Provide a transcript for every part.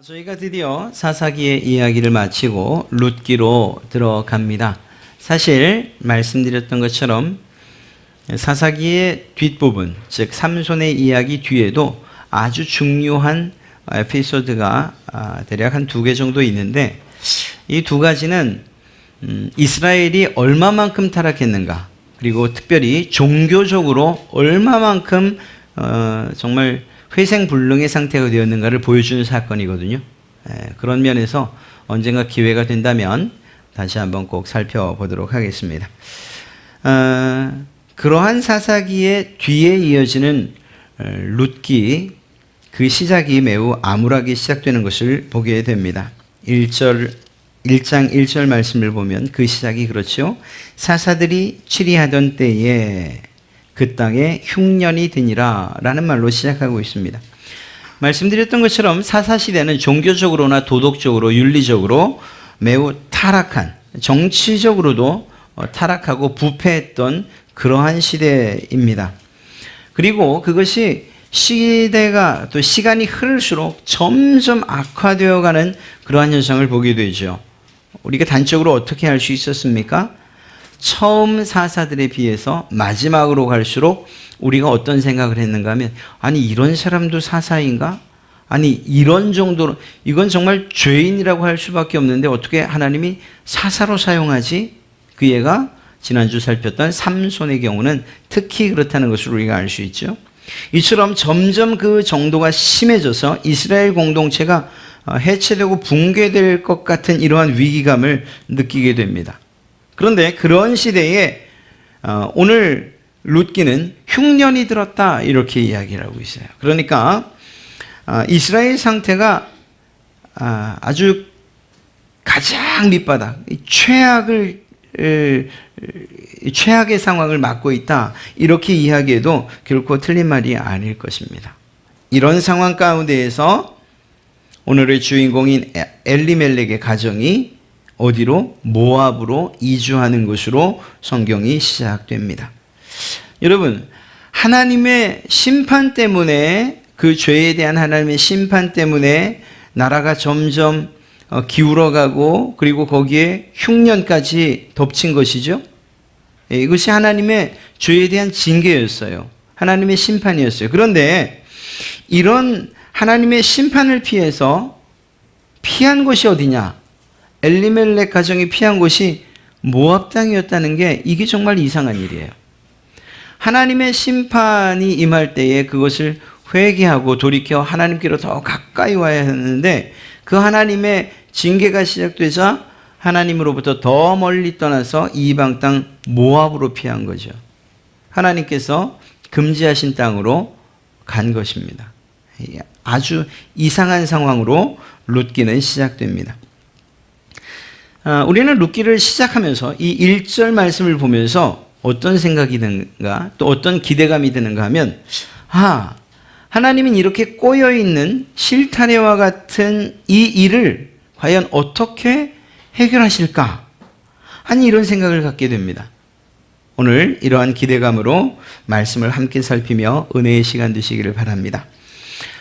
저희가 드디어 사사기의 이야기를 마치고 룻기로 들어갑니다. 사실 말씀드렸던 것처럼 사사기의 뒷부분, 즉 삼손의 이야기 뒤에도 아주 중요한 에피소드가 대략 한 2개 정도 있는데, 이 2가지는 이스라엘이 얼마만큼 타락했는가, 그리고 특별히 종교적으로 얼마만큼 정말 회생불능의 상태가 되었는가를 보여주는 사건이거든요. 그런 면에서 언젠가 기회가 된다면 다시 한번 꼭 살펴보도록 하겠습니다. 그러한 사사기의 뒤에 이어지는 룻기, 그 시작이 매우 암울하게 시작되는 것을 보게 됩니다. 1장 1절 말씀을 보면 그 시작이 그렇죠. 사사들이 치리하던 때에 그 땅에 흉년이 드니라 라는 말로 시작하고 있습니다. 말씀드렸던 것처럼 사사시대는 종교적으로나 도덕적으로 윤리적으로 매우 타락한, 정치적으로도 타락하고 부패했던 그러한 시대입니다. 그리고 그것이 시대가 또 시간이 흐를수록 점점 악화되어가는 그러한 현상을 보게 되죠. 우리가 단적으로 어떻게 할 수 있었습니까? 처음 사사들에 비해서 마지막으로 갈수록 우리가 어떤 생각을 했는가 하면, 아니 이런 사람도 사사인가? 아니 이런 정도로, 이건 정말 죄인이라고 할 수밖에 없는데 어떻게 하나님이 사사로 사용하지? 그 예가 지난주 살폈던 삼손의 경우는 특히 그렇다는 것을 우리가 알 수 있죠. 이처럼 점점 그 정도가 심해져서 이스라엘 공동체가 해체되고 붕괴될 것 같은 이러한 위기감을 느끼게 됩니다. 그런데 그런 시대에 오늘 룻기는 흉년이 들었다 이렇게 이야기를 하고 있어요. 그러니까 이스라엘 상태가 아주 가장 밑바닥, 최악의 상황을 맞고 있다 이렇게 이야기해도 결코 틀린 말이 아닐 것입니다. 이런 상황 가운데에서 오늘의 주인공인 엘리멜렉의 가정이 어디로? 모압으로 이주하는 것으로 성경이 시작됩니다. 여러분, 하나님의 심판 때문에, 그 죄에 대한 하나님의 심판 때문에 나라가 점점 기울어가고, 그리고 거기에 흉년까지 덮친 것이죠. 이것이 하나님의 죄에 대한 징계였어요. 하나님의 심판이었어요. 그런데 이런 하나님의 심판을 피한 곳이 어디냐? 엘리멜렉 가정이 피한 곳이 모압 땅이었다는 게, 이게 정말 이상한 일이에요. 하나님의 심판이 임할 때에 그것을 회개하고 돌이켜 하나님께로 더 가까이 와야 하는데, 그 하나님의 징계가 시작되자 하나님으로부터 더 멀리 떠나서 이방 땅 모압으로 피한 거죠. 하나님께서 금지하신 땅으로 간 것입니다. 아주 이상한 상황으로 룻기는 시작됩니다. 우리는 룻기를 시작하면서 이 1절 말씀을 보면서 어떤 생각이 드는가, 또 어떤 기대감이 드는가 하면, 하나님은 이렇게 꼬여있는 실타래와 같은 이 일을 과연 어떻게 해결하실까? 아니, 이런 생각을 갖게 됩니다. 오늘 이러한 기대감으로 말씀을 함께 살피며 은혜의 시간 되시기를 바랍니다.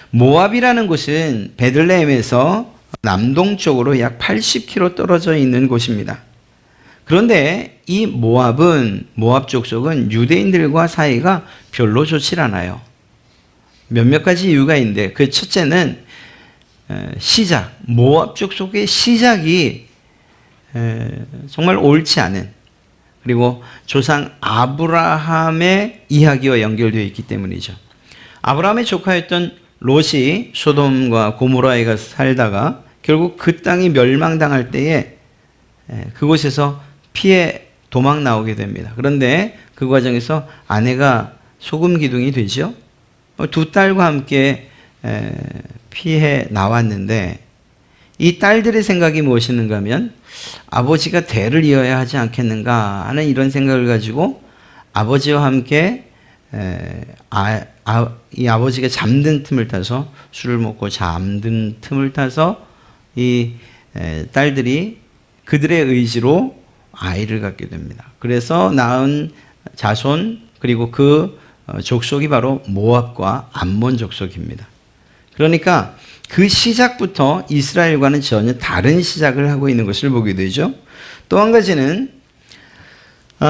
모압이라는 곳은 베들레헴에서 남동쪽으로 약 80km 떨어져 있는 곳입니다. 그런데 이 모압 족속은 유대인들과 사이가 별로 좋지 않아요. 몇몇 가지 이유가 있는데, 그 첫째는 모압 족속의 시작이 정말 옳지 않은, 그리고 조상 아브라함의 이야기와 연결되어 있기 때문이죠. 아브라함의 조카였던 롯이 소돔과 고모라에 가서 살다가 결국 그 땅이 멸망당할 때에 그곳에서 피해 도망 나오게 됩니다. 그런데 그 과정에서 아내가 소금 기둥이 되죠. 2 딸과 함께 피해 나왔는데, 이 딸들의 생각이 무엇이었는가 하면, 아버지가 대를 이어야 하지 않겠는가 하는 이런 생각을 가지고 아버지와 함께 이 아버지가 잠든 틈을 타서, 술을 먹고 잠든 틈을 타서 이 딸들이 그들의 의지로 아이를 갖게 됩니다. 그래서 낳은 자손, 그리고 그 족속이 바로 모압과 암몬 족속입니다. 그러니까 그 시작부터 이스라엘과는 전혀 다른 시작을 하고 있는 것을 보게 되죠. 또 한 가지는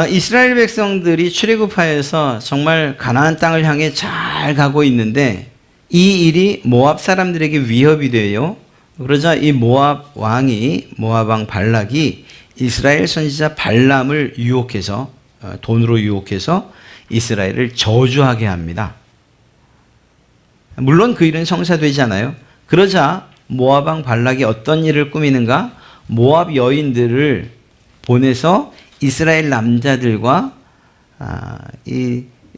이스라엘 백성들이 출애굽하여서 정말 가나안 땅을 향해 잘 가고 있는데 이 일이 모압 사람들에게 위협이 돼요. 그러자 이 모압 왕 발락이 이스라엘 선지자 발람을 유혹해서 돈으로 유혹해서 이스라엘을 저주하게 합니다. 물론 그 일은 성사되지 않아요. 그러자 모압 왕 발락이 어떤 일을 꾸미는가? 모압 여인들을 보내서 이스라엘 남자들과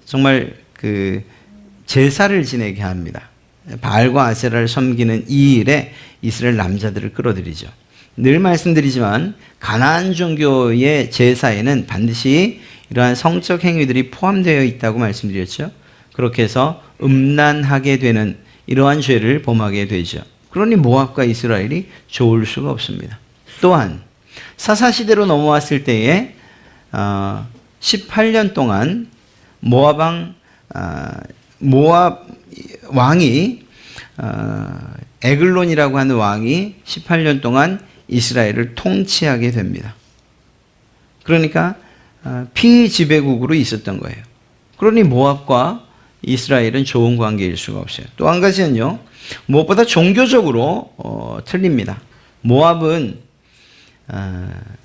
정말 그 제사를 지내게 합니다. 바알과 아세라를 섬기는 이 일에 이스라엘 남자들을 끌어들이죠. 늘 말씀드리지만 가나안 종교의 제사에는 반드시 이러한 성적 행위들이 포함되어 있다고 말씀드렸죠. 그렇게 해서 음란하게 되는 이러한 죄를 범하게 되죠. 그러니 모압과 이스라엘이 좋을 수가 없습니다. 또한 사사시대로 넘어왔을 때에 18년 동안 모압 왕이 에글론이라고 하는 왕이 18년 동안 이스라엘을 통치하게 됩니다. 그러니까 피지배국으로 있었던 거예요. 그러니 모압과 이스라엘은 좋은 관계일 수가 없어요. 또 한 가지는요, 무엇보다 종교적으로 틀립니다. 모압은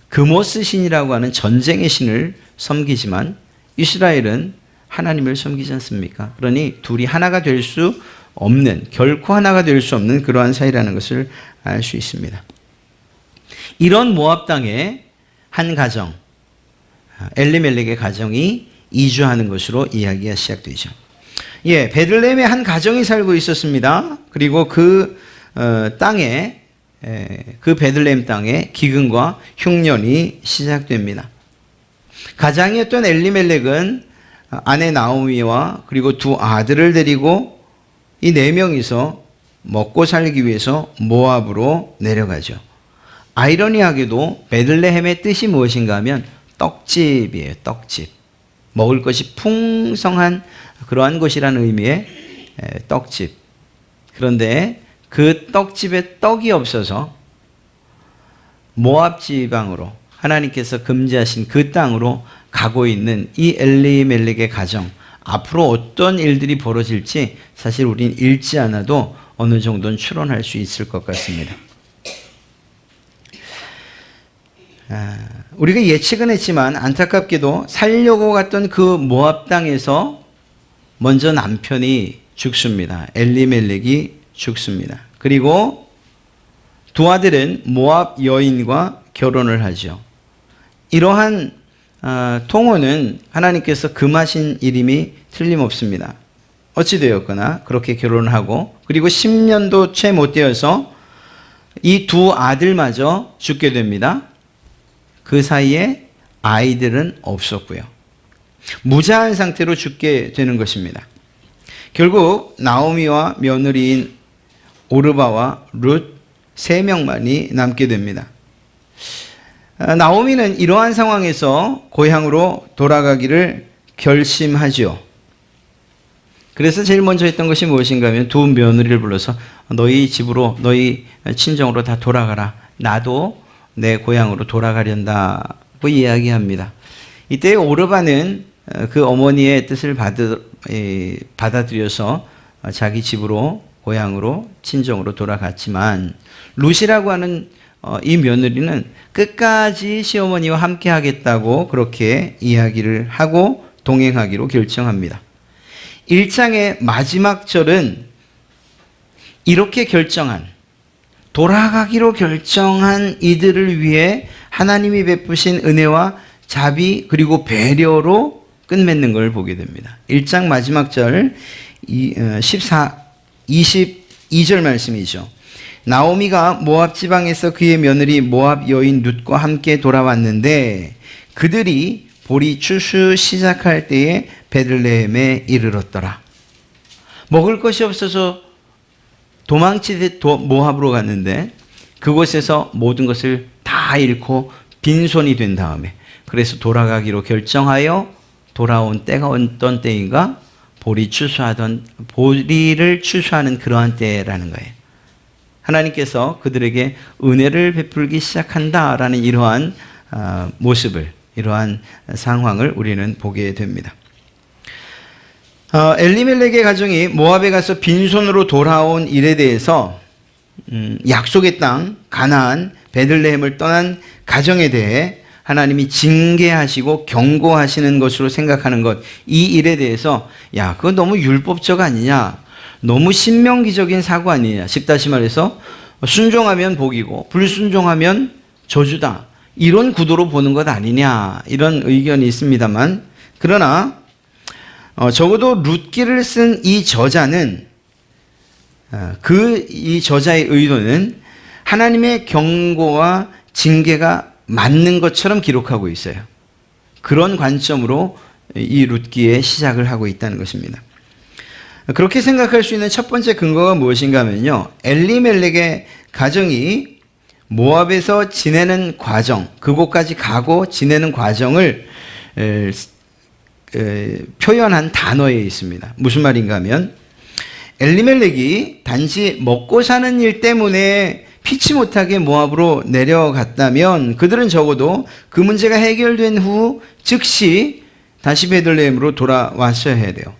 그모스 신이라고 하는 전쟁의 신을 섬기지만 이스라엘은 하나님을 섬기지 않습니까? 그러니 둘이 하나가 될 수 없는, 결코 하나가 될 수 없는 그러한 사이라는 것을 알 수 있습니다. 이런 모압 땅에 한 가정, 엘리멜렉의 가정이 이주하는 것으로 이야기가 시작되죠. 베들레헴에 한 가정이 살고 있었습니다. 그리고 그 땅에, 그 베들레헴 땅에 기근과 흉년이 시작됩니다. 가장이었던 엘리멜렉은 아내 나오미와 그리고 두 아들을 데리고 이 네 명이서 먹고 살기 위해서 모압으로 내려가죠. 아이러니하게도 베들레헴의 뜻이 무엇인가 하면 떡집이에요. 떡집. 먹을 것이 풍성한 그러한 곳이라는 의미의 떡집. 그런데 그 떡집에 떡이 없어서 모압 지방으로 하나님께서 금지하신 그 땅으로 가고 있는 이 엘리멜렉의 가정, 앞으로 어떤 일들이 벌어질지 사실 우린 읽지 않아도 어느 정도는 추론할 수 있을 것 같습니다. 우리가 예측은 했지만 안타깝게도 살려고 갔던 그 모압 땅에서 먼저 남편이 죽습니다. 엘리멜렉이 죽습니다. 그리고 두 아들은 모압 여인과 결혼을 하죠. 이러한 통혼은 하나님께서 금하신 일임이 틀림없습니다. 어찌되었거나 그렇게 결혼하고 그리고 10년도 채 못 되어서 이 두 아들마저 죽게 됩니다. 그 사이에 아이들은 없었고요. 무자한 상태로 죽게 되는 것입니다. 결국 나오미와 며느리인 오르바와 룻 3명만이 남게 됩니다. 나오미는 이러한 상황에서 고향으로 돌아가기를 결심하죠. 그래서 제일 먼저 했던 것이 무엇인가 하면 두 며느리를 불러서 너희 집으로, 너희 친정으로 다 돌아가라. 나도 내 고향으로 돌아가련다고 이야기합니다. 이때 오르바는 그 어머니의 뜻을 받아들여서 자기 집으로, 고향으로, 친정으로 돌아갔지만 룻이라고 하는 이 며느리는 끝까지 시어머니와 함께 하겠다고 그렇게 이야기를 하고 동행하기로 결정합니다. 1장의 마지막 절은 이렇게 돌아가기로 결정한 이들을 위해 하나님이 베푸신 은혜와 자비 그리고 배려로 끝맺는 걸 보게 됩니다. 1장 마지막 절 22절 말씀이죠. 나오미가 모압 지방에서 그의 며느리 모압 여인 룻과 함께 돌아왔는데 그들이 보리 추수 시작할 때에 베들레헴에 이르렀더라. 먹을 것이 없어서 도망치듯 모압으로 갔는데 그곳에서 모든 것을 다 잃고 빈손이 된 다음에 그래서 돌아가기로 결정하여 돌아온 때가 어떤 때인가? 보리를 추수하는 그러한 때라는 거예요. 하나님께서 그들에게 은혜를 베풀기 시작한다라는 이러한 모습을, 이러한 상황을 우리는 보게 됩니다. 엘리멜렉의 가정이 모압에 가서 빈손으로 돌아온 일에 대해서 약속의 땅 가나안 베들레헴을 떠난 가정에 대해 하나님이 징계하시고 경고하시는 것으로 생각하는 것, 이 일에 대해서 야, 그거 너무 율법적 아니냐, 너무 신명기적인 사고 아니냐, 즉 다시 말해서 순종하면 복이고 불순종하면 저주다, 이런 구도로 보는 것 아니냐, 이런 의견이 있습니다만, 그러나 적어도 룻기를 쓴 이 저자는 이 저자의 의도는 하나님의 경고와 징계가 맞는 것처럼 기록하고 있어요. 그런 관점으로 이 룻기의 시작을 하고 있다는 것입니다. 그렇게 생각할 수 있는 첫 번째 근거가 무엇인가 하면요, 엘리멜렉의 가정이 모압에서 지내는 과정, 그곳까지 가고 지내는 과정을 표현한 단어에 있습니다. 무슨 말인가 하면, 엘리멜렉이 단지 먹고 사는 일 때문에 피치 못하게 모압으로 내려갔다면 그들은 적어도 그 문제가 해결된 후 즉시 다시 베들레헴으로 돌아왔어야 해야 돼요.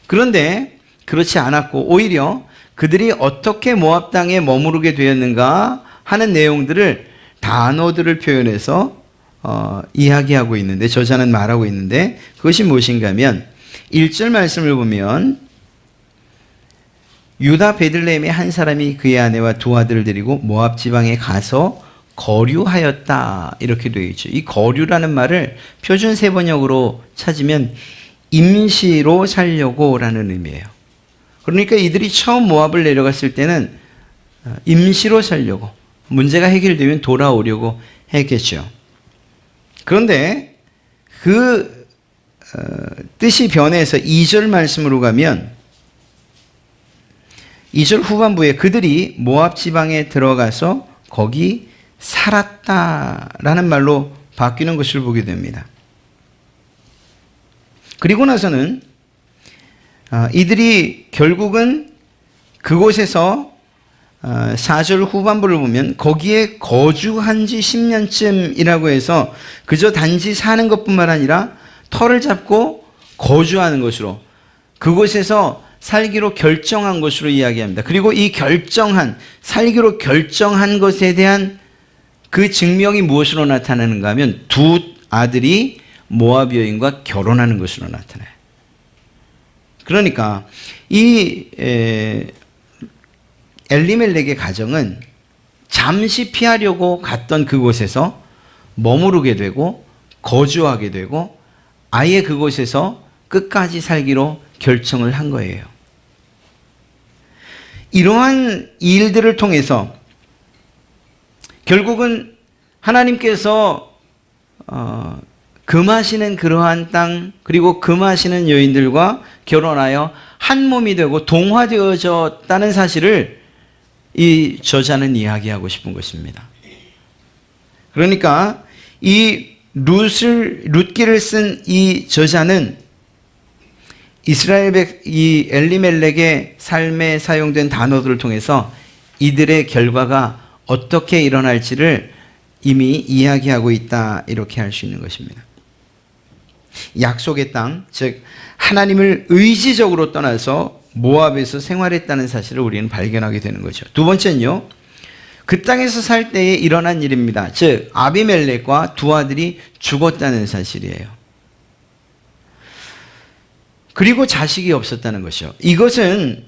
그런데 그렇지 않았고 오히려 그들이 어떻게 모압 땅에 머무르게 되었는가 하는 내용들을, 단어들을 표현해서 이야기하고 있는데, 저자는 말하고 있는데, 그것이 무엇인가 하면 1절 말씀을 보면 유다 베들레헴의 한 사람이 그의 아내와 두 아들을 데리고 모압 지방에 가서 거류하였다, 이렇게 되어 있죠. 이 거류라는 말을 표준 세번역으로 찾으면 임시로 살려고 라는 의미예요. 그러니까 이들이 처음 모압을 내려갔을 때는 임시로 살려고, 문제가 해결되면 돌아오려고 했겠죠. 그런데 그 뜻이 변해서 2절 말씀으로 가면 2절 후반부에 그들이 모압 지방에 들어가서 거기 살았다라는 말로 바뀌는 것을 보게 됩니다. 그리고 나서는 이들이 결국은 그곳에서 4절 후반부를 보면 거기에 거주한 지 10년쯤이라고 해서 그저 단지 사는 것뿐만 아니라 터를 잡고 거주하는 것으로, 그곳에서 살기로 결정한 것으로 이야기합니다. 그리고 이 살기로 결정한 것에 대한 그 증명이 무엇으로 나타나는가 하면 두 아들이 모압 여인과 결혼하는 것으로 나타나요. 그러니까 이 엘리멜렉의 가정은 잠시 피하려고 갔던 그곳에서 머무르게 되고 거주하게 되고 아예 그곳에서 끝까지 살기로 결정을 한 거예요. 이러한 일들을 통해서 결국은 하나님께서 금하시는 그러한 땅, 그리고 금하시는 여인들과 결혼하여 한 몸이 되고 동화되어졌다는 사실을 이 저자는 이야기하고 싶은 것입니다. 그러니까 이 룻기를 쓴 이 저자는 이 엘리멜렉의 삶에 사용된 단어들을 통해서 이들의 결과가 어떻게 일어날지를 이미 이야기하고 있다, 이렇게 할 수 있는 것입니다. 약속의 땅, 즉 하나님을 의지적으로 떠나서 모압에서 생활했다는 사실을 우리는 발견하게 되는 거죠. 두 번째는요, 그 땅에서 살 때에 일어난 일입니다. 즉 아비멜렉과 두 아들이 죽었다는 사실이에요. 그리고 자식이 없었다는 것이요. 이것은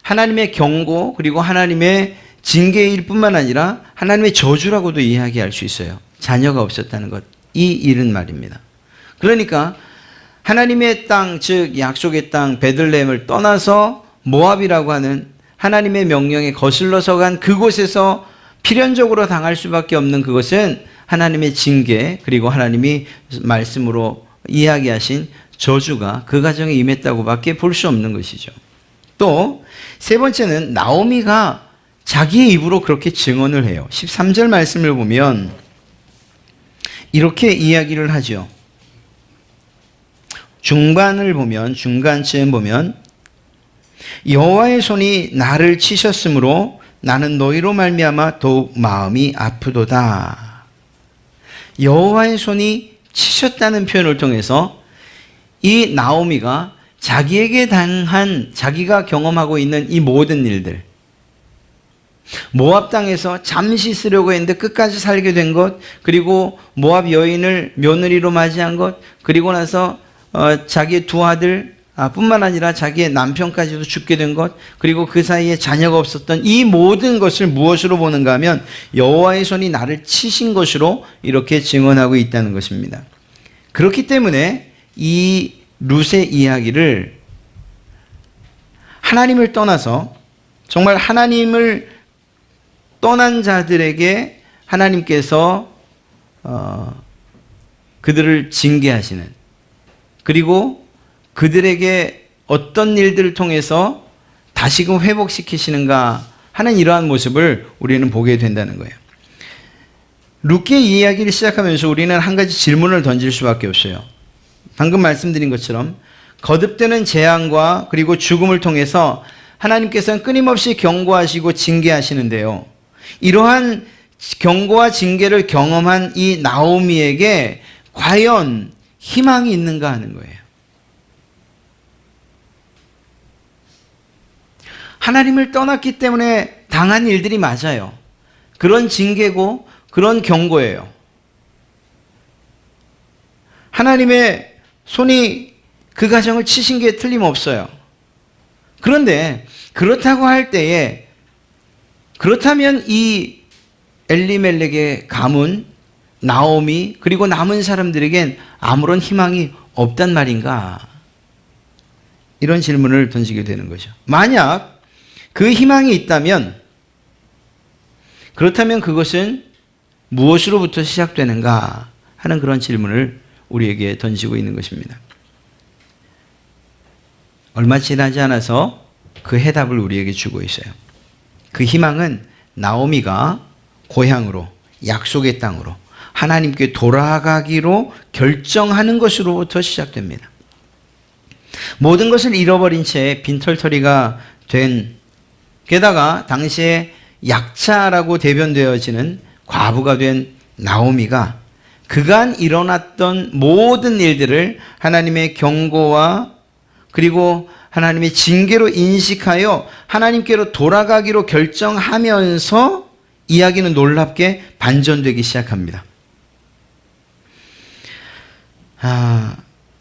하나님의 경고 그리고 하나님의 징계일 뿐만 아니라 하나님의 저주라고도 이야기할 수 있어요. 자녀가 없었다는 것, 이 일은 말입니다. 그러니까 하나님의 땅, 즉 약속의 땅 베들레헴을 떠나서 모압이라고 하는 하나님의 명령에 거슬러서 간 그곳에서 필연적으로 당할 수밖에 없는 그것은 하나님의 징계, 그리고 하나님이 말씀으로 이야기하신 저주가 그 가정에 임했다고 밖에 볼 수 없는 것이죠. 또 세 번째는 나오미가 자기의 입으로 그렇게 증언을 해요. 13절 말씀을 보면 이렇게 이야기를 하죠. 중반을 보면, 중간쯤 보면 여호와의 손이 나를 치셨으므로 나는 너희로 말미암아 더욱 마음이 아프도다. 여호와의 손이 치셨다는 표현을 통해서 이 나오미가 자기에게 당한, 자기가 경험하고 있는 이 모든 일들, 모압 땅에서 잠시 쓰려고 했는데 끝까지 살게 된 것, 그리고 모압 여인을 며느리로 맞이한 것, 그리고 나서 자기의 두 아들 뿐만 아니라 자기의 남편까지도 죽게 된 것, 그리고 그 사이에 자녀가 없었던 이 모든 것을 무엇으로 보는가 하면 여호와의 손이 나를 치신 것으로 이렇게 증언하고 있다는 것입니다. 그렇기 때문에 이 룻의 이야기를 하나님을 떠나서, 정말 하나님을 떠난 자들에게 하나님께서 그들을 징계하시는, 그리고 그들에게 어떤 일들을 통해서 다시금 회복시키시는가 하는 이러한 모습을 우리는 보게 된다는 거예요. 룻의 이야기를 시작하면서 우리는 한 가지 질문을 던질 수밖에 없어요. 방금 말씀드린 것처럼 거듭되는 재앙과 그리고 죽음을 통해서 하나님께서는 끊임없이 경고하시고 징계하시는데요. 이러한 경고와 징계를 경험한 이 나오미에게 과연 희망이 있는가 하는 거예요. 하나님을 떠났기 때문에 당한 일들이 맞아요. 그런 징계고 그런 경고예요. 하나님의 손이 그 가정을 치신 게 틀림없어요. 그런데 그렇다고 할 때에, 그렇다면 이 엘리멜렉의 가문, 나오미, 그리고 남은 사람들에겐 아무런 희망이 없단 말인가? 이런 질문을 던지게 되는 거죠. 만약 그 희망이 있다면, 그렇다면 그것은 무엇으로부터 시작되는가 하는 그런 질문을 우리에게 던지고 있는 것입니다. 얼마 지나지 않아서 그 해답을 우리에게 주고 있어요. 그 희망은 나오미가 고향으로, 약속의 땅으로, 하나님께 돌아가기로 결정하는 것으로부터 시작됩니다. 모든 것을 잃어버린 채 빈털터리가 된, 게다가 당시에 약차라고 대변되어지는 과부가 된 나오미가 그간 일어났던 모든 일들을 하나님의 경고와 그리고 하나님의 징계로 인식하여 하나님께로 돌아가기로 결정하면서 이야기는 놀랍게 반전되기 시작합니다.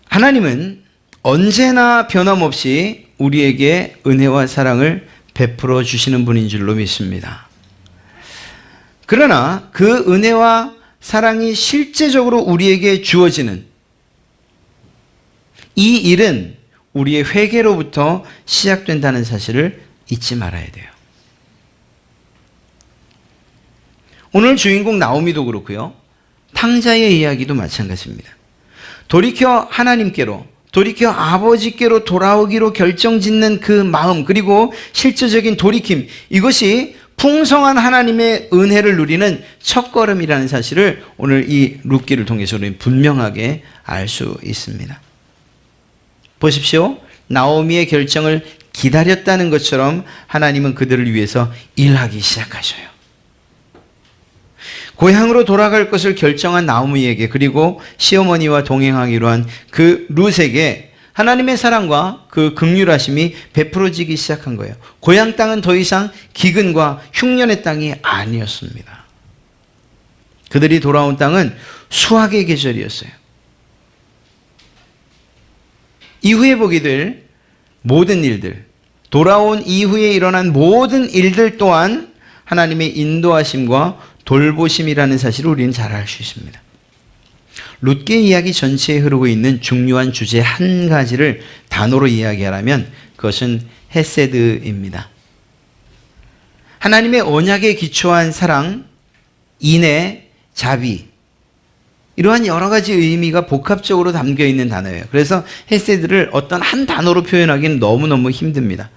하나님은 언제나 변함없이 우리에게 은혜와 사랑을 베풀어 주시는 분인 줄로 믿습니다. 그러나 그 은혜와 사랑이 실제적으로 우리에게 주어지는 이 일은 우리의 회개로부터 시작된다는 사실을 잊지 말아야 돼요. 오늘 주인공 나오미도 그렇고요. 탕자의 이야기도 마찬가지입니다. 돌이켜 하나님께로, 돌이켜 아버지께로 돌아오기로 결정짓는 그 마음, 그리고 실제적인 돌이킴, 이것이 풍성한 하나님의 은혜를 누리는 첫걸음이라는 사실을 오늘 이 룻기를 통해서 우리는 분명하게 알 수 있습니다. 보십시오. 나오미의 결정을 기다렸다는 것처럼 하나님은 그들을 위해서 일하기 시작하셔요. 고향으로 돌아갈 것을 결정한 나오미에게, 그리고 시어머니와 동행하기로 한 그 룻에게 하나님의 사랑과 그 긍휼하심이 베풀어지기 시작한 거예요. 고향 땅은 더 이상 기근과 흉년의 땅이 아니었습니다. 그들이 돌아온 땅은 수확의 계절이었어요. 이후에 보게 될 모든 일들, 돌아온 이후에 일어난 모든 일들 또한 하나님의 인도하심과 돌보심이라는 사실을 우리는 잘 알 수 있습니다. 룻기의 이야기 전체에 흐르고 있는 중요한 주제 한 가지를 단어로 이야기하라면 그것은 헤세드입니다. 하나님의 언약에 기초한 사랑, 인애, 자비, 이러한 여러 가지 의미가 복합적으로 담겨 있는 단어예요. 그래서 헤세드를 어떤 한 단어로 표현하기는 너무너무 힘듭니다.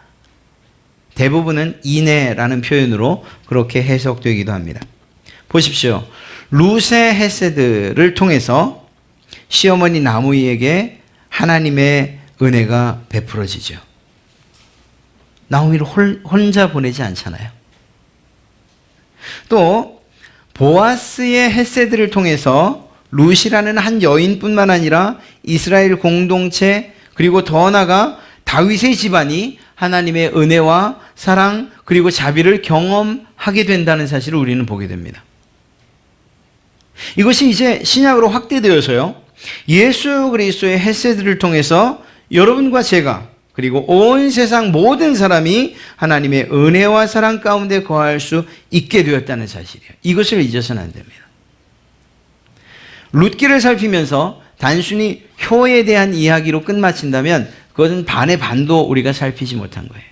대부분은 인애라는 표현으로 그렇게 해석되기도 합니다. 보십시오. 룻의 헤세드를 통해서 시어머니 나오미에게 하나님의 은혜가 베풀어지죠. 나오미를 혼자 보내지 않잖아요. 또 보아스의 헤세드를 통해서 룻이라는 한 여인뿐만 아니라 이스라엘 공동체, 그리고 더 나아가 다윗의 집안이 하나님의 은혜와 사랑 그리고 자비를 경험하게 된다는 사실을 우리는 보게 됩니다. 이것이 이제 신약으로 확대되어서요, 예수 그리스도의 헤세드를 통해서 여러분과 제가 그리고 온 세상 모든 사람이 하나님의 은혜와 사랑 가운데 거할 수 있게 되었다는 사실이에요. 이것을 잊어서는 안 됩니다. 룻기를 살피면서 단순히 효에 대한 이야기로 끝마친다면 그것은 반의 반도 우리가 살피지 못한 거예요.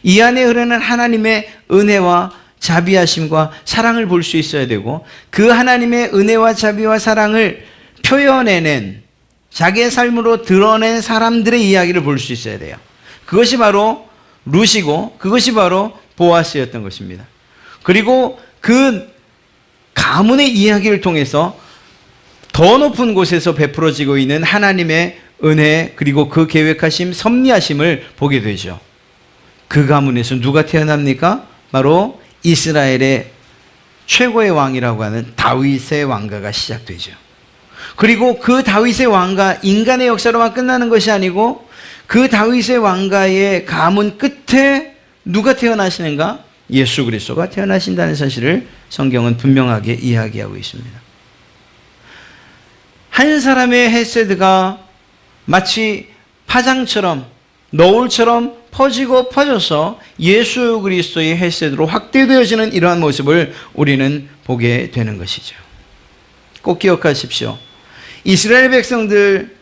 이 안에 흐르는 하나님의 은혜와 자비하심과 사랑을 볼 수 있어야 되고, 그 하나님의 은혜와 자비와 사랑을 표현해낸, 자기의 삶으로 드러낸 사람들의 이야기를 볼 수 있어야 돼요. 그것이 바로 룻이고 그것이 바로 보아스였던 것입니다. 그리고 그 가문의 이야기를 통해서 더 높은 곳에서 베풀어지고 있는 하나님의 은혜, 그리고 그 계획하심, 섭리하심을 보게 되죠. 그 가문에서 누가 태어납니까? 바로 이스라엘의 최고의 왕이라고 하는 다윗의 왕가가 시작되죠. 그리고 그 다윗의 왕가, 인간의 역사로만 끝나는 것이 아니고 그 다윗의 왕가의 가문 끝에 누가 태어나시는가? 예수 그리스도가 태어나신다는 사실을 성경은 분명하게 이야기하고 있습니다. 한 사람의 헤세드가 마치 파장처럼, 너울처럼 퍼지고 퍼져서 예수 그리스도의 헤세드로 확대되어지는 이러한 모습을 우리는 보게 되는 것이죠. 꼭 기억하십시오. 이스라엘 백성들,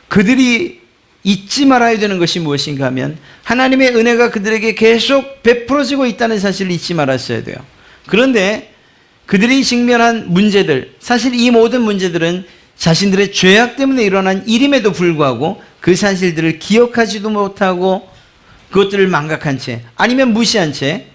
그들이 잊지 말아야 되는 것이 무엇인가 하면 하나님의 은혜가 그들에게 계속 베풀어지고 있다는 사실을 잊지 말았어야 돼요. 그런데 그들이 직면한 문제들, 사실 이 모든 문제들은 자신들의 죄악 때문에 일어난 일임에도 불구하고 그 사실들을 기억하지도 못하고 그것들을 망각한 채, 아니면 무시한 채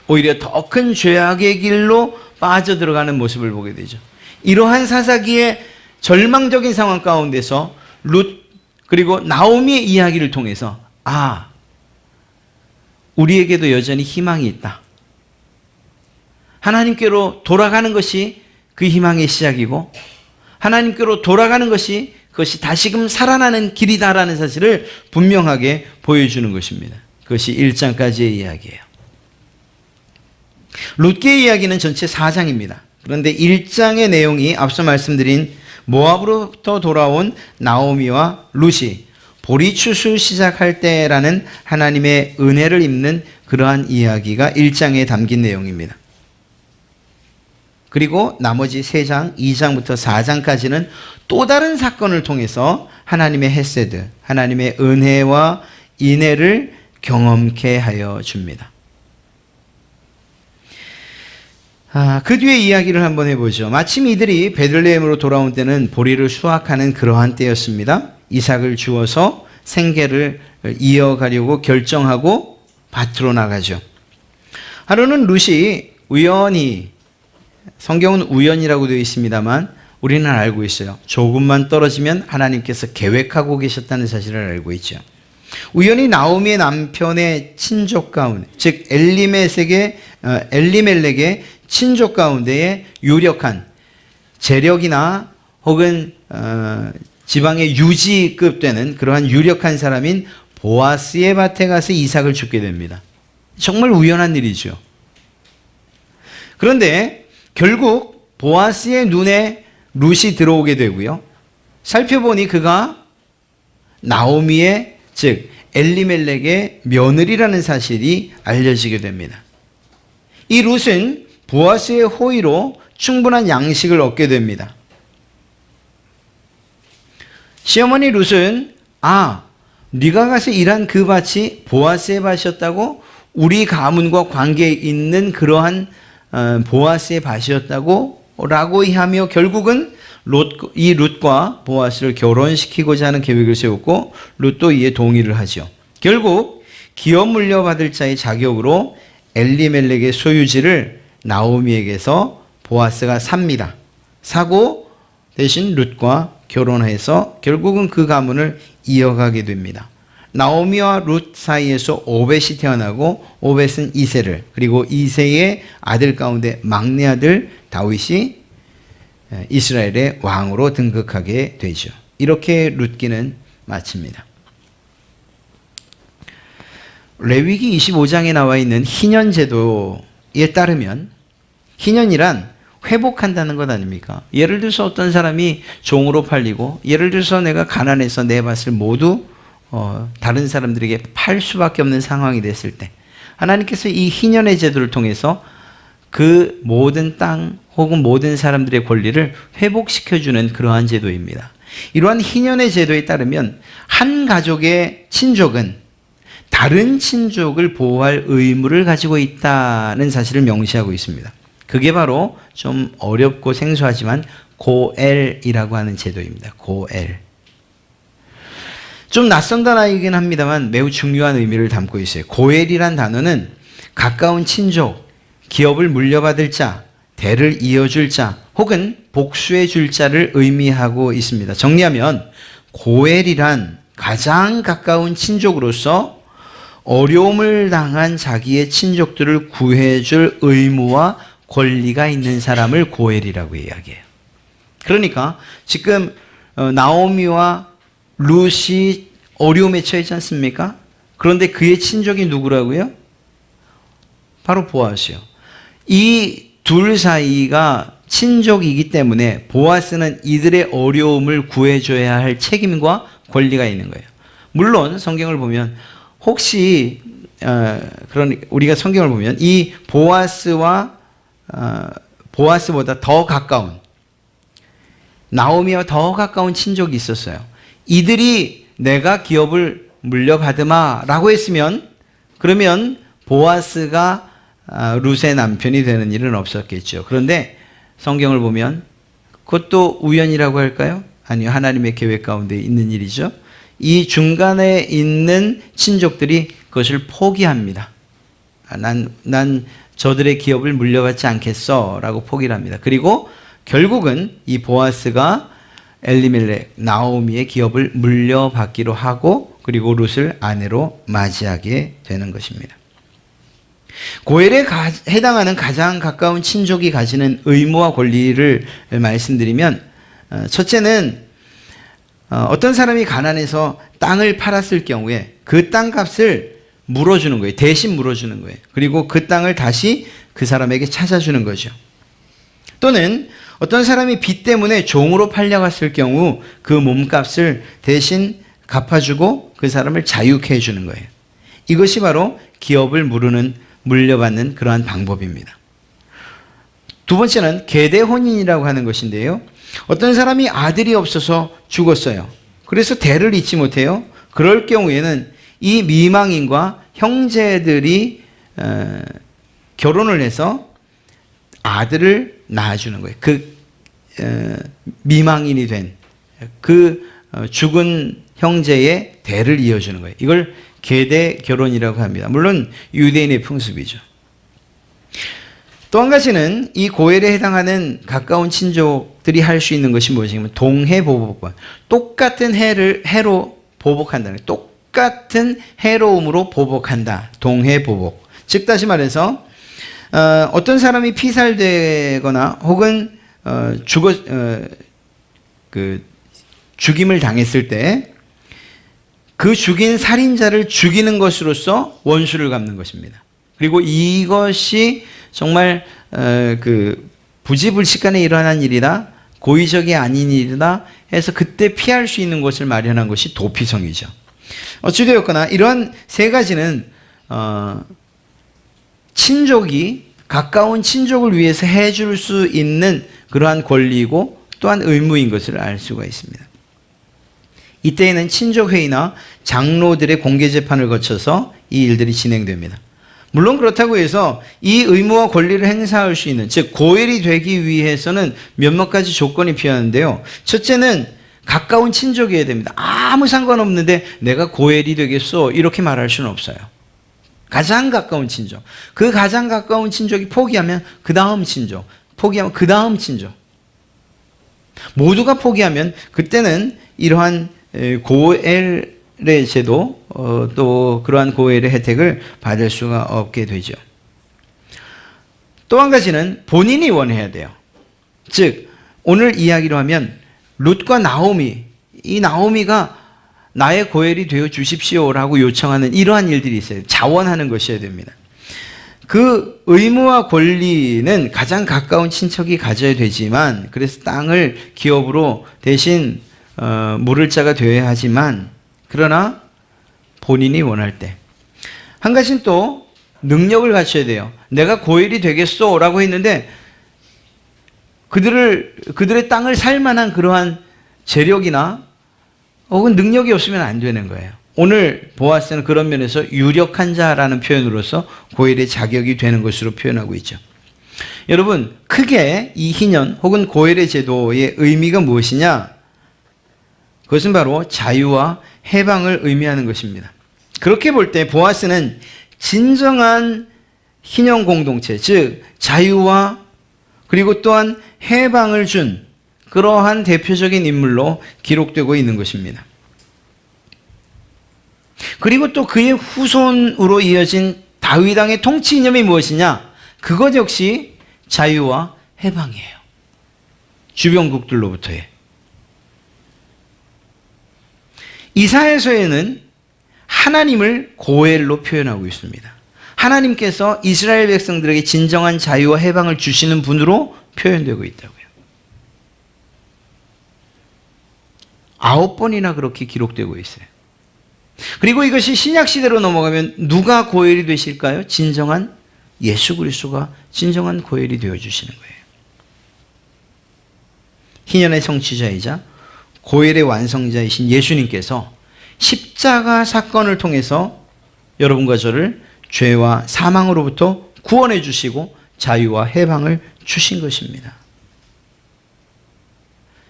오히려 더 큰 죄악의 길로 빠져들어가는 모습을 보게 되죠. 이러한 사사기의 절망적인 상황 가운데서 룻 그리고 나오미의 이야기를 통해서 우리에게도 여전히 희망이 있다. 하나님께로 돌아가는 것이 그 희망의 시작이고, 하나님께로 돌아가는 것이 그것이 다시금 살아나는 길이다라는 사실을 분명하게 보여주는 것입니다. 그것이 1장까지의 이야기예요. 룻기의 이야기는 전체 4장입니다. 그런데 1장의 내용이 앞서 말씀드린 모압으로부터 돌아온 나오미와 룻이 보리추수 시작할 때라는 하나님의 은혜를 입는 그러한 이야기가 1장에 담긴 내용입니다. 그리고 나머지 3장, 2장부터 4장까지는 또 다른 사건을 통해서 하나님의 헤세드, 하나님의 은혜와 인애를 경험케 하여 줍니다. 그 뒤에 이야기를 한번 해보죠. 마침 이들이 베들레헴으로 돌아온 때는 보리를 수확하는 그러한 때였습니다. 이삭을 주어서 생계를 이어가려고 결정하고 밭으로 나가죠. 하루는 룻이 우연히, 성경은 우연이라고 되어 있습니다만 우리는 알고 있어요. 조금만 떨어지면 하나님께서 계획하고 계셨다는 사실을 알고 있죠. 우연히 나오미의 남편의 친족 가운데, 즉 엘리멜렉의 친족 가운데에 유력한 재력이나 혹은 지방의 유지급 되는 그러한 유력한 사람인 보아스의 밭에 가서 이삭을 줍게 됩니다. 정말 우연한 일이죠. 그런데 결국 보아스의 눈에 룻이 들어오게 되고요. 살펴보니 그가 나오미의, 즉 엘리멜렉의 며느리라는 사실이 알려지게 됩니다. 이 룻은 보아스의 호의로 충분한 양식을 얻게 됩니다. 시어머니 룻은 네가 가서 일한 그 밭이 보아스의 밭이었다고? 우리 가문과 관계 있는 그러한 보아스의 밭이었다고? 라고 하며 결국은 이 룻과 보아스를 결혼시키고자 하는 계획을 세웠고, 룻도 이에 동의를 하죠. 결국 기업 물려받을 자의 자격으로 엘리멜렉의 소유지를 나오미에게서 보아스가 삽니다. 사고 대신 룻과 결혼해서 결국은 그 가문을 이어가게 됩니다. 나오미와 룻 사이에서 오벳이 태어나고 오벳은 이새를, 그리고 이새의 아들 가운데 막내 아들 다윗이 이스라엘의 왕으로 등극하게 되죠. 이렇게 룻기는 마칩니다. 레위기 25장에 나와 있는 희년 제도에 따르면 희년이란 회복한다는 것 아닙니까? 예를 들어서 어떤 사람이 종으로 팔리고, 예를 들어서 내가 가난해서 내 밭을 모두 다른 사람들에게 팔 수밖에 없는 상황이 됐을 때 하나님께서 이 희년의 제도를 통해서 그 모든 땅 혹은 모든 사람들의 권리를 회복시켜주는 그러한 제도입니다. 이러한 희년의 제도에 따르면 한 가족의 친족은 다른 친족을 보호할 의무를 가지고 있다는 사실을 명시하고 있습니다. 그게 바로 좀 어렵고 생소하지만 고엘이라고 하는 제도입니다. 고엘. 좀 낯선 단어이긴 합니다만 매우 중요한 의미를 담고 있어요. 고엘이란 단어는 가까운 친족, 기업을 물려받을 자, 대를 이어줄 자, 혹은 복수해 줄 자를 의미하고 있습니다. 정리하면 고엘이란 가장 가까운 친족으로서 어려움을 당한 자기의 친족들을 구해줄 의무와 권리가 있는 사람을 고엘이라고 이야기해요. 그러니까 지금 나오미와 룻이 어려움에 처했지 않습니까? 그런데 그의 친족이 누구라고요? 바로 보아스요. 이 둘 사이가 친족이기 때문에 보아스는 이들의 어려움을 구해줘야 할 책임과 권리가 있는 거예요. 물론 성경을 보면 혹시 우리가 성경을 보면 이 보아스와 보아스보다 더 가까운, 나오미와 더 가까운 친족이 있었어요. 이들이 내가 기업을 물려받으마 라고 했으면, 그러면 보아스가 룻의 남편이 되는 일은 없었겠죠. 그런데 성경을 보면 그것도 우연이라고 할까요? 아니요, 하나님의 계획 가운데 있는 일이죠. 이 중간에 있는 친족들이 그것을 포기합니다. 난 저들의 기업을 물려받지 않겠어 라고 포기를 합니다. 그리고 결국은 이 보아스가 엘리멜렉, 나오미의 기업을 물려받기로 하고, 그리고 룻을 아내로 맞이하게 되는 것입니다. 고엘에 해당하는 가장 가까운 친족이 가지는 의무와 권리를 말씀드리면, 첫째는 어떤 사람이 가난해서 땅을 팔았을 경우에 그 땅값을 물어주는 거예요. 대신 물어주는 거예요. 그리고 그 땅을 다시 그 사람에게 찾아주는 거죠. 또는 어떤 사람이 빚 때문에 종으로 팔려갔을 경우 그 몸값을 대신 갚아주고 그 사람을 자유케 해주는 거예요. 이것이 바로 기업을 물려받는 그러한 방법입니다. 두 번째는 계대 혼인이라고 하는 것인데요. 어떤 사람이 아들이 없어서 죽었어요. 그래서 대를 잇지 못해요. 그럴 경우에는 이 미망인과 형제들이 결혼을 해서 아들을 낳아주는 거예요. 그 미망인이 된 그 죽은 형제의 대를 이어주는 거예요. 이걸 계대 결혼이라고 합니다. 물론 유대인의 풍습이죠. 또 한 가지는 이 고엘에 해당하는 가까운 친족들이 할 수 있는 것이 무엇이냐면 동해보복과 똑같은 해로 보복한다는 거예요. 똑같은 해로움으로 보복한다. 동해보복. 즉 다시 말해서 어떤 사람이 피살되거나 혹은 죽임을 당했을 때 그 죽인 살인자를 죽이는 것으로서 원수를 갚는 것입니다. 그리고 이것이 정말 부지불식간에 일어난 일이다, 고의적이 아닌 일이다 해서 그때 피할 수 있는 것을 마련한 것이 도피성이죠. 어찌되었거나 이러한 세 가지는 가까운 친족을 위해서 해줄 수 있는 그러한 권리이고 또한 의무인 것을 알 수가 있습니다. 이때에는 친족회의나 장로들의 공개재판을 거쳐서 이 일들이 진행됩니다. 물론 그렇다고 해서 이 의무와 권리를 행사할 수 있는, 즉 고엘이 되기 위해서는 몇몇 가지 조건이 필요한데요. 첫째는 가까운 친족이어야 됩니다. 아무 상관없는데 내가 고엘이 되겠소 이렇게 말할 수는 없어요. 가장 가까운 친족. 그 가장 가까운 친족이 포기하면 그 다음 친족, 포기하면 그 다음 친족. 모두가 포기하면 그때는 이러한 고엘의 제도 또 그러한 고엘의 혜택을 받을 수가 없게 되죠. 또 한 가지는 본인이 원해야 돼요. 즉 오늘 이야기로 하면 룻과 나오미, 이 나오미가 나의 고엘이 되어 주십시오라고 요청하는 이러한 일들이 있어요. 자원하는 것이어야 됩니다. 그 의무와 권리는 가장 가까운 친척이 가져야 되지만, 그래서 땅을 기업으로 대신 물을 자가 되어야 하지만, 그러나 본인이 원할 때 한 가지는 또 능력을 갖춰야 돼요. 내가 고엘이 되겠소 라고 했는데 그들의 땅을 살 만한 그러한 재력이나 혹은 능력이 없으면 안 되는 거예요. 오늘 보아스는 그런 면에서 유력한 자라는 표현으로서 고엘의 자격이 되는 것으로 표현하고 있죠. 여러분, 크게 이 희년 혹은 고엘의 제도의 의미가 무엇이냐? 그것은 바로 자유와 해방을 의미하는 것입니다. 그렇게 볼 때 보아스는 진정한 희년 공동체, 즉 자유와 그리고 또한 해방을 준 그러한 대표적인 인물로 기록되고 있는 것입니다. 그리고 또 그의 후손으로 이어진 다윗 왕의 통치 이념이 무엇이냐? 그것 역시 자유와 해방이에요. 주변국들로부터의. 이사야서에는 하나님을 고엘로 표현하고 있습니다. 하나님께서 이스라엘 백성들에게 진정한 자유와 해방을 주시는 분으로 표현되고 있다고요. 9번이나 그렇게 기록되고 있어요. 그리고 이것이 신약 시대로 넘어가면 누가 고엘이 되실까요? 진정한 예수 그리스도가 진정한 고엘이 되어 주시는 거예요. 희년의 성취자이자 고엘의 완성자이신 예수님께서 십자가 사건을 통해서 여러분과 저를 죄와 사망으로부터 구원해 주시고 자유와 해방을 주신 것입니다.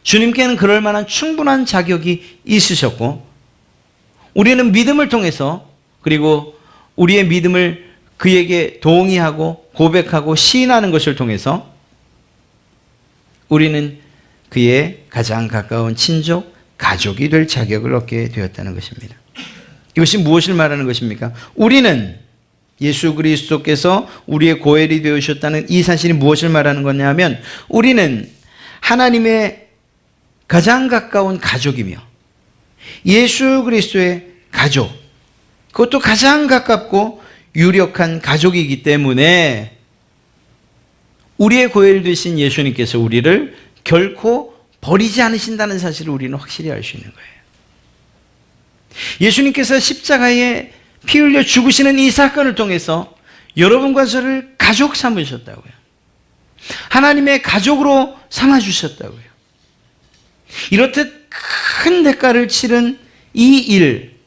주님께는 그럴 만한 충분한 자격이 있으셨고, 우리는 믿음을 통해서, 그리고 우리의 믿음을 그에게 동의하고 고백하고 시인하는 것을 통해서 우리는 그의 가장 가까운 친족, 가족이 될 자격을 얻게 되었다는 것입니다. 이것이 무엇을 말하는 것입니까? 우리는 예수 그리스도께서 우리의 고엘이 되어주셨다는 이 사실이 무엇을 말하는 거냐 하면, 우리는 하나님의 가장 가까운 가족이며 예수 그리스도의 가족, 그것도 가장 가깝고 유력한 가족이기 때문에 우리의 고엘 되신 예수님께서 우리를 결코 버리지 않으신다는 사실을 우리는 확실히 알 수 있는 거예요. 예수님께서 십자가에 피 흘려 죽으시는 이 사건을 통해서 여러분과 저를 가족 삼으셨다고요. 하나님의 가족으로 삼아주셨다고요. 이렇듯 큰 대가를 치른 이 일,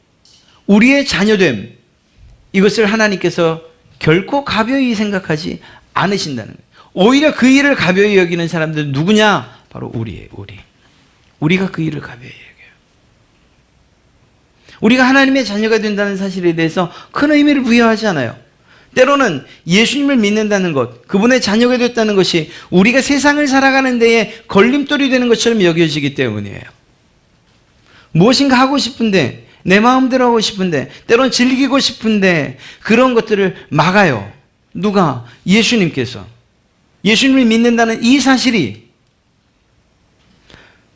우리의 자녀됨, 이것을 하나님께서 결코 가벼이 생각하지 않으신다는 거예요. 오히려 그 일을 가벼이 여기는 사람들은 누구냐? 바로 우리예요. 우리가 그 일을 가벼이 여겨요. 우리가 하나님의 자녀가 된다는 사실에 대해서 큰 의미를 부여하지 않아요. 때로는 예수님을 믿는다는 것, 그분의 자녀가 됐다는 것이 우리가 세상을 살아가는 데에 걸림돌이 되는 것처럼 여겨지기 때문이에요. 무엇인가 하고 싶은데, 내 마음대로 하고 싶은데, 때로는 즐기고 싶은데 그런 것들을 막아요. 누가? 예수님께서. 예수님을 믿는다는 이 사실이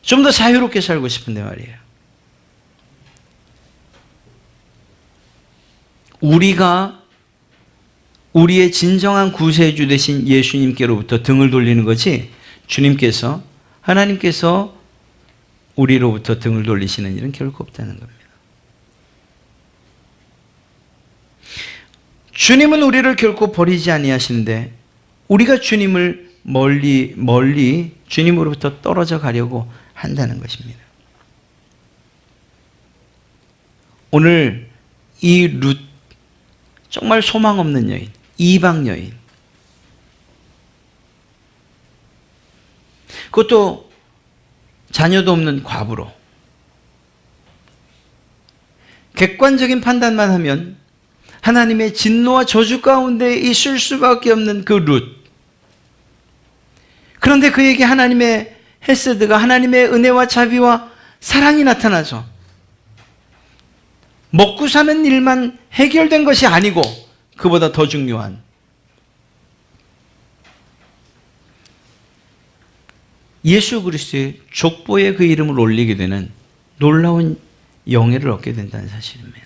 좀 더 자유롭게 살고 싶은데 말이에요. 우리가 우리의 진정한 구세주 되신 예수님께로부터 등을 돌리는 거지, 주님께서, 하나님께서 우리로부터 등을 돌리시는 일은 결코 없다는 겁니다. 주님은 우리를 결코 버리지 아니하시는데 우리가 주님을 멀리 주님으로부터 떨어져 가려고 한다는 것입니다. 오늘 이 룻, 정말 소망 없는 여인, 이방 여인, 그것도 자녀도 없는 과부로, 객관적인 판단만 하면 하나님의 진노와 저주 가운데 있을 수밖에 없는 그 룻. 그런데 그에게 하나님의 헤세드가 하나님의 은혜와 자비와 사랑이 나타나서 먹고 사는 일만 해결된 것이 아니고 그보다 더 중요한 예수 그리스도의 족보에 그 이름을 올리게 되는 놀라운 영예를 얻게 된다는 사실입니다.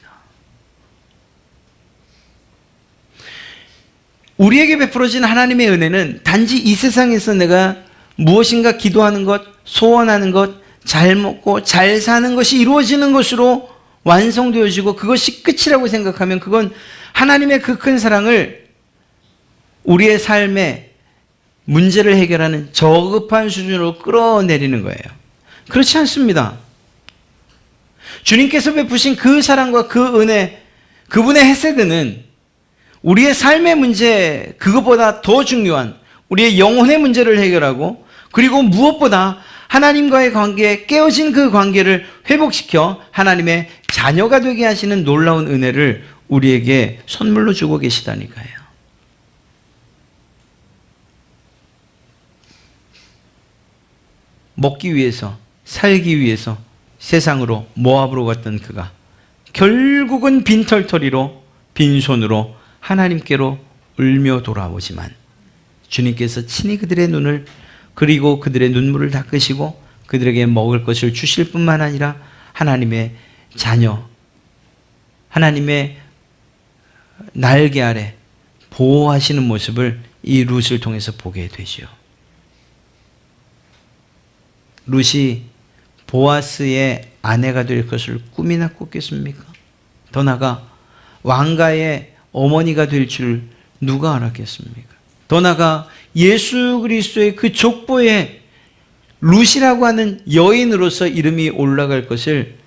우리에게 베풀어진 하나님의 은혜는 단지 이 세상에서 내가 무엇인가 기도하는 것, 소원하는 것, 잘 먹고 잘 사는 것이 이루어지는 것으로 완성되어지고 그것이 끝이라고 생각하면 그건 하나님의 그 큰 사랑을 우리의 삶에 문제를 해결하는 저급한 수준으로 끌어내리는 거예요. 그렇지 않습니다. 주님께서 베푸신 그 사랑과 그 은혜, 그분의 헤세드는 우리의 삶의 문제, 그것보다 더 중요한 우리의 영혼의 문제를 해결하고 그리고 무엇보다 하나님과의 관계, 깨어진 그 관계를 회복시켜 하나님의 자녀가 되게 하시는 놀라운 은혜를 우리에게 선물로 주고 계시다니까요. 먹기 위해서, 살기 위해서 세상으로 모압으로 갔던 그가 결국은 빈털터리로 빈손으로 하나님께로 울며 돌아오지만 주님께서 친히 그들의 눈을 그리고 그들의 눈물을 닦으시고 그들에게 먹을 것을 주실 뿐만 아니라 하나님의 자녀, 하나님의 날개 아래 보호하시는 모습을 이 룻을 통해서 보게 되죠. 룻이 보아스의 아내가 될 것을 꿈이나 꿨겠습니까? 더 나아가 왕가의 어머니가 될 줄 누가 알았겠습니까? 더 나아가 예수 그리스도의 그 족보에 룻이라고 하는 여인으로서 이름이 올라갈 것을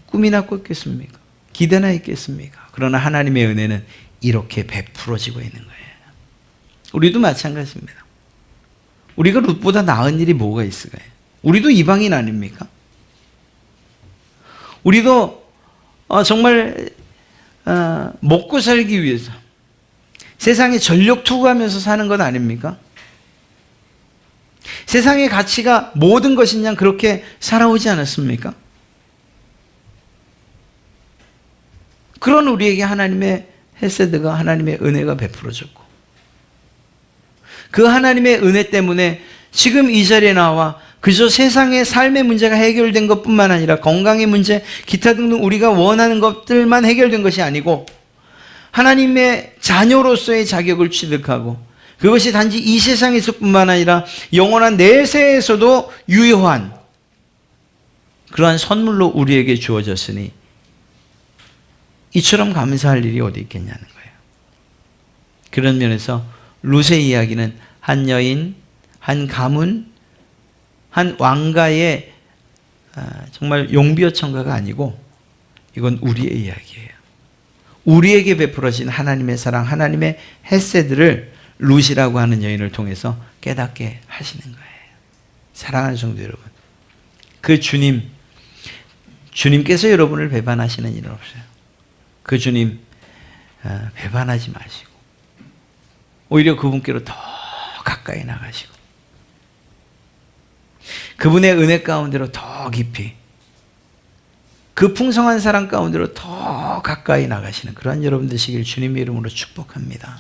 꿈이나 꿨겠습니까? 기대나 했겠습니까? 그러나 하나님의 은혜는 이렇게 베풀어지고 있는 거예요. 우리도 마찬가지입니다. 우리가 룻보다 나은 일이 뭐가 있을까요? 우리도 이방인 아닙니까? 우리도 정말 먹고 살기 위해서 세상에 전력 투구하면서 사는 것 아닙니까? 세상의 가치가 모든 것이냐 그렇게 살아오지 않았습니까? 그런 우리에게 하나님의 헤세드가 하나님의 은혜가 베풀어졌고 그 하나님의 은혜 때문에 지금 이 자리에 나와 그저 세상의 삶의 문제가 해결된 것뿐만 아니라 건강의 문제, 기타 등등 우리가 원하는 것들만 해결된 것이 아니고 하나님의 자녀로서의 자격을 취득하고 그것이 단지 이 세상에서뿐만 아니라 영원한 내세에서도 유효한 그러한 선물로 우리에게 주어졌으니 이처럼 감사할 일이 어디 있겠냐는 거예요. 그런 면에서 룻의 이야기는 한 여인, 한 가문, 한 왕가의 정말 용비어천가가 아니고 이건 우리의 이야기예요. 우리에게 베풀어진 하나님의 사랑, 하나님의 헤세드를 룻이라고 하는 여인을 통해서 깨닫게 하시는 거예요. 사랑하는 성도 여러분, 그 주님께서 여러분을 배반하시는 일은 없어요. 그 주님 배반하지 마시고 오히려 그분께로 더 가까이 나가시고 그분의 은혜 가운데로 더 깊이 그 풍성한 사랑 가운데로 더 가까이 나가시는 그런 여러분 되시길 주님의 이름으로 축복합니다.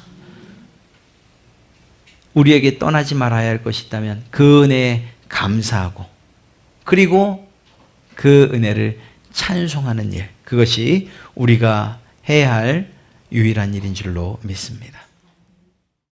우리에게 떠나지 말아야 할 것이 있다면 그 은혜에 감사하고 그리고 그 은혜를 찬송하는 일, 그것이 우리가 해야 할 유일한 일인 줄로 믿습니다.